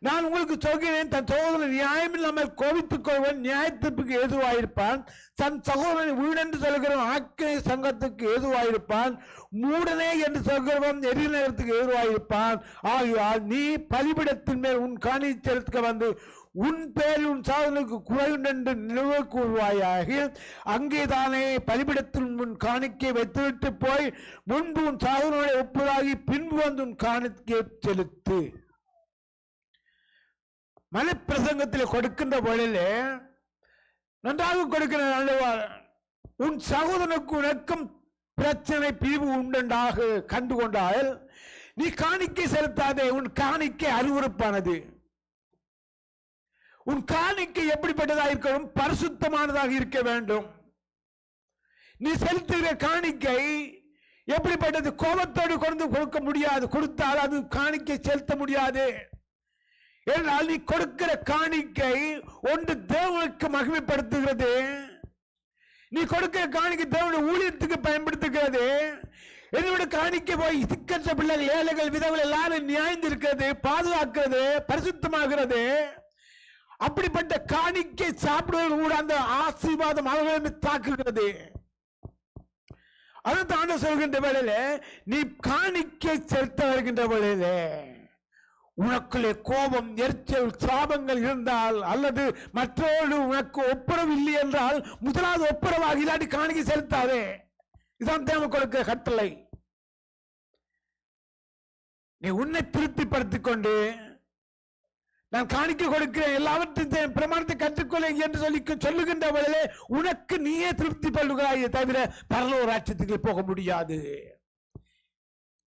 நான் உங்களுக்கு சொல்கிறேன், தன் சகோதரன் நியாயமில்லாமல் கோபித்துக் கொள்வன் நியாயத்திற்கு ஏதுவாயிருப்பான், தன் சகோதரனை வீடென்று சொல்கிறவன் ஆக்கினை சங்கத்துக்கு ஏதுவாயிருப்பான், மூடனே என்று சொல்கிறவன் எரிநேரத்துக்கு ஏதுவாயிருப்பான். ஆகையால் நீ பலிபிடத்தின் மேல் உன் காணி செலுத்த வந்து உன் பேரில் உன் சாதனுக்கு குறையுண்டென்று நினைவு கூறுவாயாக. அங்கேதானே பலிபிடத்தில் உன் காணிக்கை வைத்துவிட்டு போய் முன்பு உன் சாதனோட ஒப்புதாகி பின்பு வந்து உன் காணிக்கை செலுத்து. மலைப்பிரசங்கத்தில் கொடுக்கின்ற வழியிலே நன்றாக கொடுக்கிற உன் சகோதரனுக்கு உனக்கும் பிரச்சனை பிரிவு உண்டாக கண்டுகொண்டால் நீ காணிக்கை செலுத்தாதே. உன் காணிக்கை அருவருப்பானது. உன் காணிக்கை எப்படிப்பட்டதாக இருக்கணும்? பரிசுத்தமானதாக இருக்க வேண்டும். நீ செலுத்துகிற காணிக்கை எப்படிப்பட்டது? கோபத்தோடு கொண்டு கொடுக்க முடியாது. கொடுத்தால் அது காணிக்கை செலுத்த முடியாது. ஏனால் நீ கொடுக்கிற காணிக்கை ஒன்று தேவனுக்கு மகிமைப்படுத்துகிறது. நீ கொடுக்கிற காணிக்கை தேவனுடைய ஊழியத்துக்கு பயன்படுத்துகிறது. என்னோட காணிக்கை போய் சிக்கற்ற பிள்ளைகள், ஏழைகள், விதங்கள் எல்லாரும் நியாய்ந்திருக்கிறது, பாதுகாக்கிறது, பரிசுத்தமாகிறது. அப்படிப்பட்ட காணிக்கை சாப்பிடுவது கூட அந்த ஆசீர்வாதம் அவர்களை தாக்குகிறது. அதான் சொல்கின்ற வேளையில நீ காணிக்கை செலுத்த வருகின்ற வேளையில உனக்குள்ளே கோபம், எரிச்சல், சாபங்கள் இருந்தால் அல்லது மற்றோடு உனக்கு ஒப்புரவு இல்லை என்றால் முதலாவது ஒப்புரவாக இல்லாட்டி காணிக்கை செலுத்தாதே. இதுதான் தேவன் கொடுக்க கட்டளை. நீ உன்னை திருப்திப்படுத்திக் கொண்டு நான் காணிக்க கொடுக்கிறேன், எல்லாவற்றையும் பிரமாணத்தை கற்றுக்கொள்ள என்று சொல்லுகின்ற வேளையிலே உனக்கு நீயே திருப்தி படுகிறாயே தவிர பரலோக ராஜ்யத்துக்கு போக முடியாது.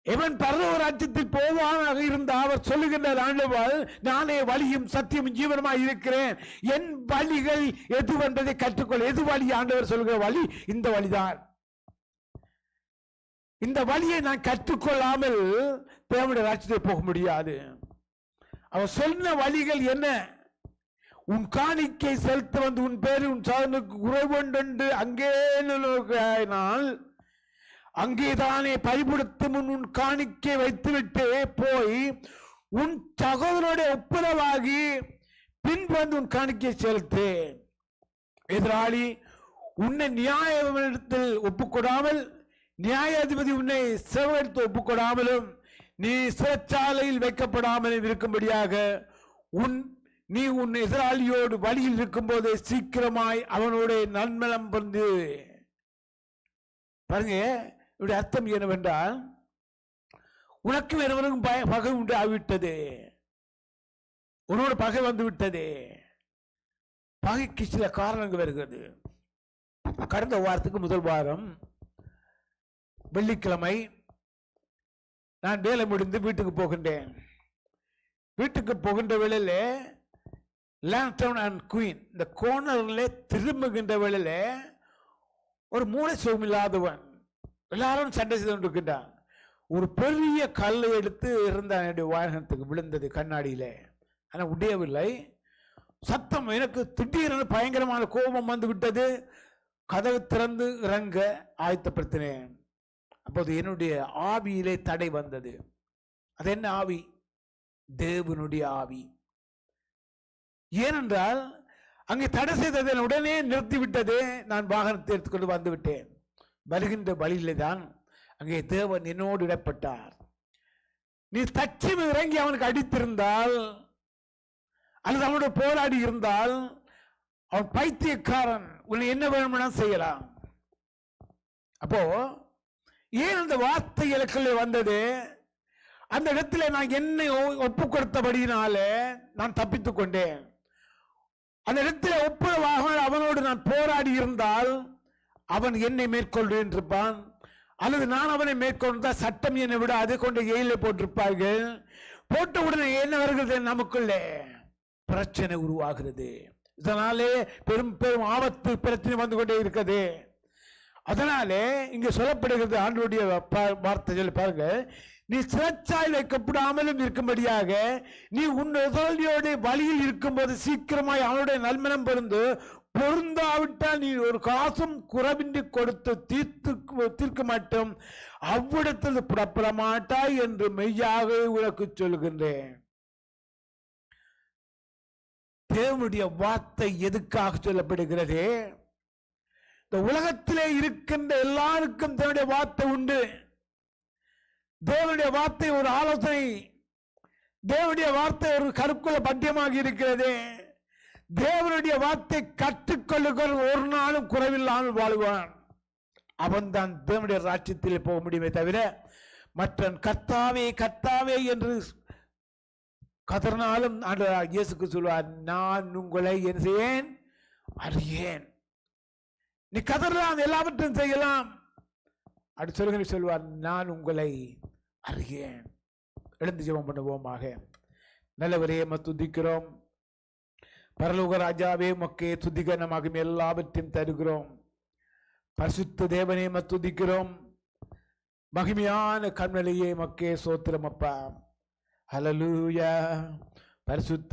எவன் பரலோக ராஜ்யத்தில் போவானாக இருந்தால் அவர் சொல்லுகின்ற ஆண்டவர், நானே வழியும் சத்தியமும் ஜீவனமாய் இருக்கிறேன், என் வழிகள் எதுவென்பதை கற்றுக்கொள்ள. எது வழி? ஆண்டவர் சொல்லுகிற வழி இந்த வழிதான். இந்த வழியை நான் கற்றுக்கொள்ளாமல் தேவனுடைய ராஜ்யத்தில் போக முடியாது. அவர் சொன்ன வழிகள் என்ன? உன் காணிக்கை செலுத்த வந்து உன் பேரு உன் சாதனுக்கு குறைவுண்டு அங்கே அங்கேதானே பயன்படுத்தும் உன் காணிக்கை வைத்துவிட்டு போய் உன் சகோதரனுடைய ஒப்புரவாகி பின் வந்து உன் காணிக்கை செலுத்து. எதிராளி உன்னை நியாயத்தில் ஒப்புக்கொடாமல், நியாயாதிபதி உன்னை சேவகத்து ஒப்புக்கொடாமலும், நீ சிறைச்சாலையில் வைக்கப்படாமலும் இருக்கும்படியாக நீ உன் எதிராளியோடு வழியில் இருக்கும் போது சீக்கிரமாய் அவனோட நன்மலம் வந்து. பாருங்க, இவருடைய அர்த்தம் என்னவென்றால், உனக்கு வேறவருக்கும் பகை உண்டு ஆகிவிட்டது, உன்னோட பகை வந்து விட்டது. பகைக்கு சில காரணங்கள் வருகிறது. கடந்த வாரத்துக்கு முதல் வாரம் வெள்ளிக்கிழமை நான் வேலை முடிந்து வீட்டுக்கு போகின்றேன். வீட்டுக்கு போகின்ற வேளையில லேண்டன் அண்ட் குயின் இந்த கோர்னர்ல திரும்புகின்ற வேளையில ஒரு மூளை சுகமில்லாதவன் எல்லாரும் சண்டை செய்து கொண்டிருக்கின்றான். ஒரு பெரிய கல்லை எடுத்து இருந்தான், என்னுடைய வாகனத்துக்கு விழுந்தது கண்ணாடியில. ஆனால் உடையவில்லை. சத்தம் எனக்கு திடீரென பயங்கரமான கோபம் வந்து விட்டது. கதவு திறந்து இறங்க ஆயத்தப்படுத்தினேன். அப்போது என்னுடைய ஆவியிலே தடை வந்தது. அது என்ன ஆவி? தேவனுடைய ஆவி. ஏனென்றால் அங்கே தடை செய்ததை உடனே நிறுத்திவிட்டது. நான் வாகனத்தை எடுத்துக்கொண்டு வந்து விட்டேன். வருகின்ற வழியிலே தான் அங்கே தேவன் என்னோடு இடப்பட்டார். நீ தட்சம் இறங்கி அவனுக்கு அடித்திருந்தால் அல்லது அவனோட போராடி இருந்தால் அவன் பைத்தியக்காரன், உன்னை என்ன வேணும்னா செய்யலாம். அப்போ ஏன் அந்த வார்த்தை எனக்குள்ளே வந்தது? அந்த இடத்துல நான் என்னை ஒப்பு கொடுத்தபடியினாலே நான் தப்பித்துக் கொண்டேன். அந்த இடத்துல ஒப்புரவாக அவனோடு நான் போராடி இருந்தால் அவன் என்னை மேற்கொள்வேன் இருப்பான், அல்லது நான் அவனை மேற்கொண்ட சட்டம் என்னை விட அதை கொண்டு எயில போட்டிருப்பார்கள். போட்ட உடனே என்ன வருகிறது? நமக்குள்ளே பிரச்சனை உருவாகிறது. இதனாலே பெரும் பெரும் ஆபத்து பிரச்சனை வந்து கொண்டே இருக்கிறது. அதனாலே இங்க சொல்லப்படுகிறது ஆண்டவருடைய வார்த்தை பாருங்க, நீ சிறைச்சாலையில் வைக்கப்படாமலும் இருக்கும்படியாக நீ உன் எதிராளியோட வழியில் இருக்கும்போது சீக்கிரமாய் அவனுடைய நல்மனம் பொருந்தாவிட்டால் நீ ஒரு காசும் குறைவின்றி கொடுத்து தீர்க்க மாட்டோம், அவ்விடத்தில் புறப்பட மாட்டாய் என்று மெய்யாக உனக்கு சொல்கின்றேன். தேவனுடைய வார்த்தை எதுக்காக சொல்லப்படுகிறது? இந்த உலகத்திலே இருக்கின்ற எல்லாருக்கும் தேவனுடைய வார்த்தை உண்டு. தேவனுடைய வார்த்தை ஒரு ஆலோசனை, தேவனுடைய வார்த்தை ஒரு கருக்குள்ள பத்தியமாக இருக்கிறது. தேவனுடைய வார்த்தை கற்றுக்கொள்ளுகிற ஒரு நாளும் குறைவில்லாமல் வாழ்வான். அவன் தான் தேவனுடைய ராஜ்யத்தில் போக முடியுமே தவிர மற்றன் கர்த்தாவே கர்த்தாவே என்று கதறினாலும் ஆண்டவர் இயேசுக்கு சொல்வார், நான் உங்களை என்ன செய்யேன்? அறியேன். நீ கதறலாம், எல்லாவற்றையும் செய்யலாம். அப்படி சொல்லுங்க சொல்வார், நான் உங்களை அறியேன். எழுந்து ஜெபம் பண்ணுவோமாக. நல்லவரே துதிக்கிறோம். பரலோக ராஜாவே மக்கே துதிகரமாக எல்லாவற்றையும் தருகிறோம். பரிசுத்த தேவனே துதிக்கிறோம். மகிமையான கண்மலையே மக்கே சோத்திரம் அப்பா. ஹல்லேலூயா. பரிசுத்த